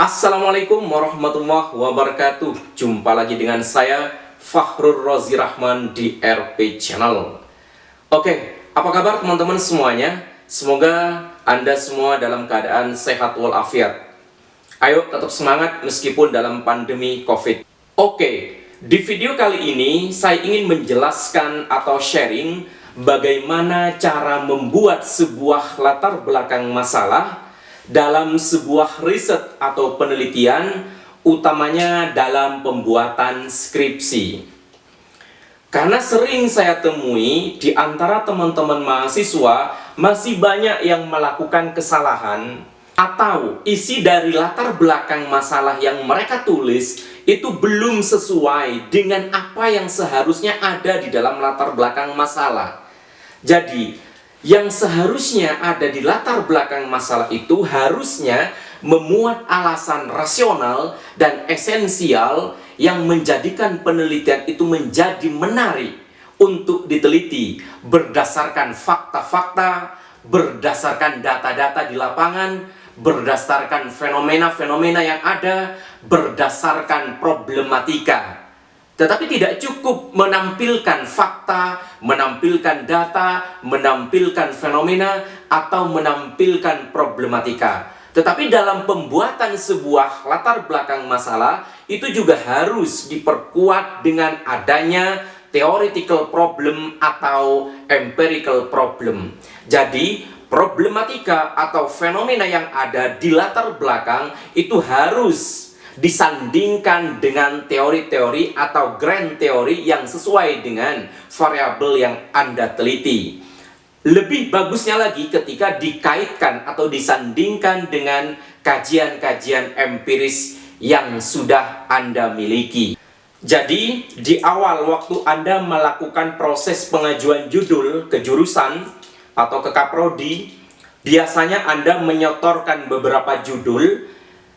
Assalamualaikum warahmatullahi wabarakatuh. Jumpa lagi dengan saya Fakhrul Razi Rahman di RP Channel. Oke, apa kabar teman-teman semuanya? Semoga Anda semua dalam keadaan sehat walafiat. Ayo tetap semangat meskipun dalam pandemi COVID. Oke, di video kali ini saya ingin menjelaskan atau sharing bagaimana cara membuat sebuah latar belakang masalah dalam sebuah riset atau penelitian, utamanya dalam pembuatan skripsi. Karena sering saya temui di antara teman-teman mahasiswa masih banyak yang melakukan kesalahan atau isi dari latar belakang masalah yang mereka tulis itu belum sesuai dengan apa yang seharusnya ada di dalam latar belakang masalah. Jadi, yang seharusnya ada di latar belakang masalah itu harusnya memuat alasan rasional dan esensial yang menjadikan penelitian itu menjadi menarik untuk diteliti berdasarkan fakta-fakta, berdasarkan data-data di lapangan, berdasarkan fenomena-fenomena yang ada, berdasarkan problematika. Tetapi tidak cukup menampilkan fakta, menampilkan data, menampilkan fenomena, atau menampilkan problematika. Tetapi dalam pembuatan sebuah latar belakang masalah, itu juga harus diperkuat dengan adanya theoretical problem atau empirical problem. Jadi, problematika atau fenomena yang ada di latar belakang itu harus disandingkan dengan teori-teori atau grand teori yang sesuai dengan variabel yang Anda teliti. Lebih bagusnya lagi ketika dikaitkan atau disandingkan dengan kajian-kajian empiris yang sudah Anda miliki. Jadi, di awal waktu Anda melakukan proses pengajuan judul ke jurusan atau ke kaprodi, biasanya Anda menyetorkan beberapa judul.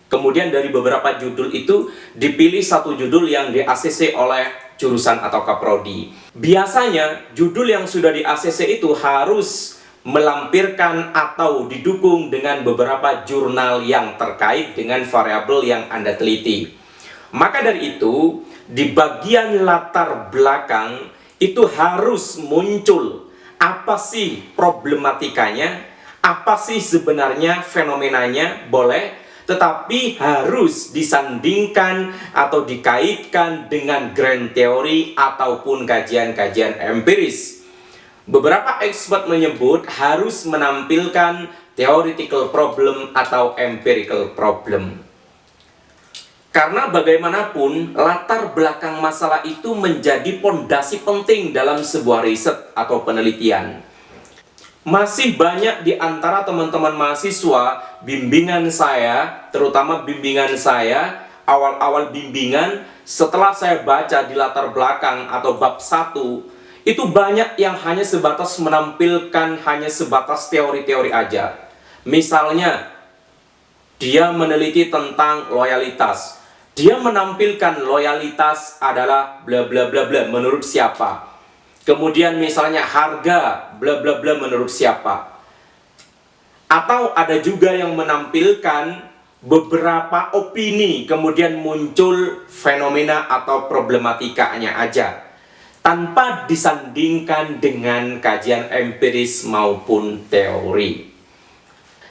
Kemudian dari beberapa judul itu dipilih satu judul yang di-ACC oleh jurusan atau kaprodi. Biasanya judul yang sudah di-ACC itu harus melampirkan atau didukung dengan beberapa jurnal yang terkait dengan variabel yang Anda teliti. Maka dari itu, di bagian latar belakang itu harus muncul apa sih problematikanya, apa sih sebenarnya fenomenanya, boleh, tetapi harus disandingkan atau dikaitkan dengan grand teori ataupun kajian-kajian empiris. Beberapa expert menyebut harus menampilkan theoretical problem atau empirical problem. Karena bagaimanapun latar belakang masalah itu menjadi pondasi penting dalam sebuah riset atau penelitian. Masih banyak di antara teman-teman mahasiswa bimbingan saya, terutama bimbingan saya, awal-awal bimbingan, setelah saya baca di latar belakang atau bab 1, itu banyak yang hanya sebatas menampilkan hanya sebatas teori-teori aja. Misalnya, dia meneliti tentang loyalitas. Dia menampilkan loyalitas adalah bla bla bla bla menurut siapa. Kemudian misalnya harga bla bla bla menurut siapa. Atau ada juga yang menampilkan beberapa opini, kemudian muncul fenomena atau problematikanya aja, tanpa disandingkan dengan kajian empiris maupun teori.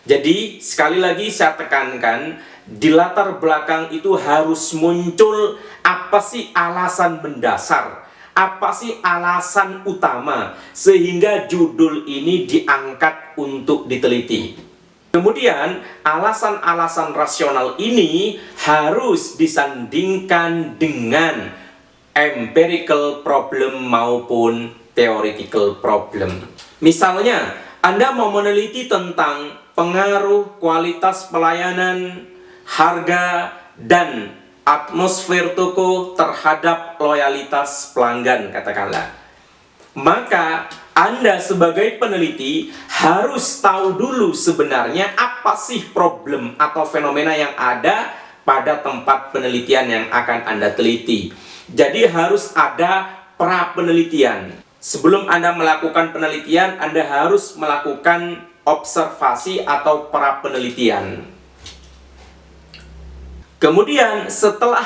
Jadi sekali lagi saya tekankan, di latar belakang itu harus muncul apa sih alasan mendasar, apa sih alasan utama sehingga judul ini diangkat untuk diteliti. Kemudian alasan-alasan rasional ini harus disandingkan dengan empirical problem maupun theoretical problem. Misalnya, Anda mau meneliti tentang pengaruh kualitas pelayanan, harga, dan atmosfer toko terhadap loyalitas pelanggan, katakanlah. Maka Anda sebagai peneliti harus tahu dulu sebenarnya apa sih problem atau fenomena yang ada pada tempat penelitian yang akan Anda teliti. Jadi harus ada pra penelitian. Sebelum Anda melakukan penelitian, Anda harus melakukan observasi atau pra penelitian. Kemudian setelah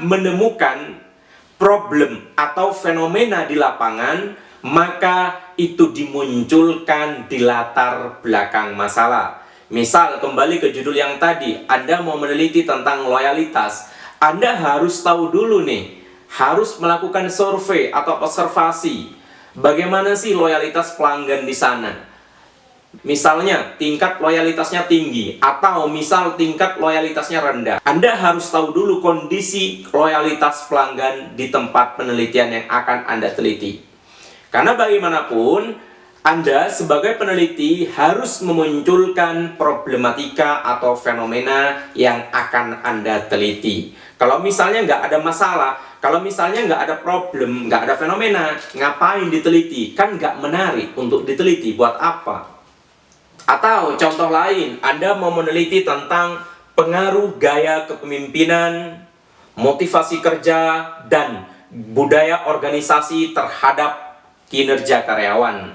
menemukan problem atau fenomena di lapangan, maka itu dimunculkan di latar belakang masalah. Misal, kembali ke judul yang tadi, Anda mau meneliti tentang loyalitas, Anda harus tahu dulu nih, harus melakukan survei atau observasi. Bagaimana sih loyalitas pelanggan di sana? Misalnya tingkat loyalitasnya tinggi atau misal tingkat loyalitasnya rendah. Anda harus tahu dulu kondisi loyalitas pelanggan di tempat penelitian yang akan Anda teliti. Karena bagaimanapun Anda sebagai peneliti harus memunculkan problematika atau fenomena yang akan Anda teliti. Kalau misalnya nggak ada masalah, kalau misalnya nggak ada problem, nggak ada fenomena, ngapain diteliti? Kan nggak menarik untuk diteliti, buat apa? Atau contoh lain, Anda mau meneliti tentang pengaruh gaya kepemimpinan, motivasi kerja, dan budaya organisasi terhadap kinerja karyawan.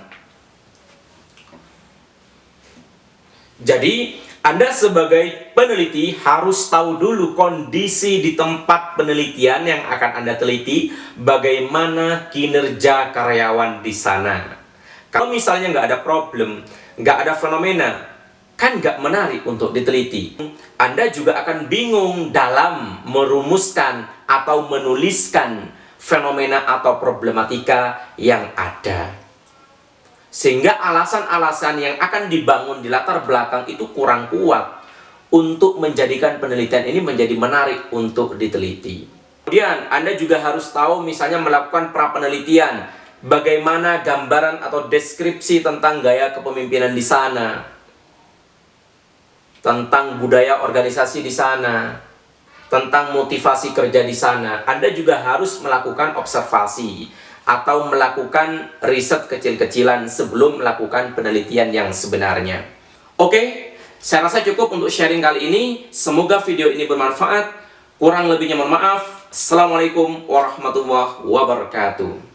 Jadi, Anda sebagai peneliti harus tahu dulu kondisi di tempat penelitian yang akan Anda teliti, bagaimana kinerja karyawan di sana. Kalau misalnya nggak ada problem, nggak ada fenomena, kan nggak menarik untuk diteliti. Anda juga akan bingung dalam merumuskan atau menuliskan fenomena atau problematika yang ada. Sehingga alasan-alasan yang akan dibangun di latar belakang itu kurang kuat untuk menjadikan penelitian ini menjadi menarik untuk diteliti. Kemudian Anda juga harus tahu misalnya melakukan pra-penelitian, bagaimana gambaran atau deskripsi tentang gaya kepemimpinan di sana, tentang budaya organisasi di sana, tentang motivasi kerja di sana. Anda juga harus melakukan observasi atau melakukan riset kecil-kecilan sebelum melakukan penelitian yang sebenarnya. Oke, saya rasa cukup untuk sharing kali ini. Semoga video ini bermanfaat. Kurang lebihnya mohon maaf. Assalamualaikum warahmatullahi wabarakatuh.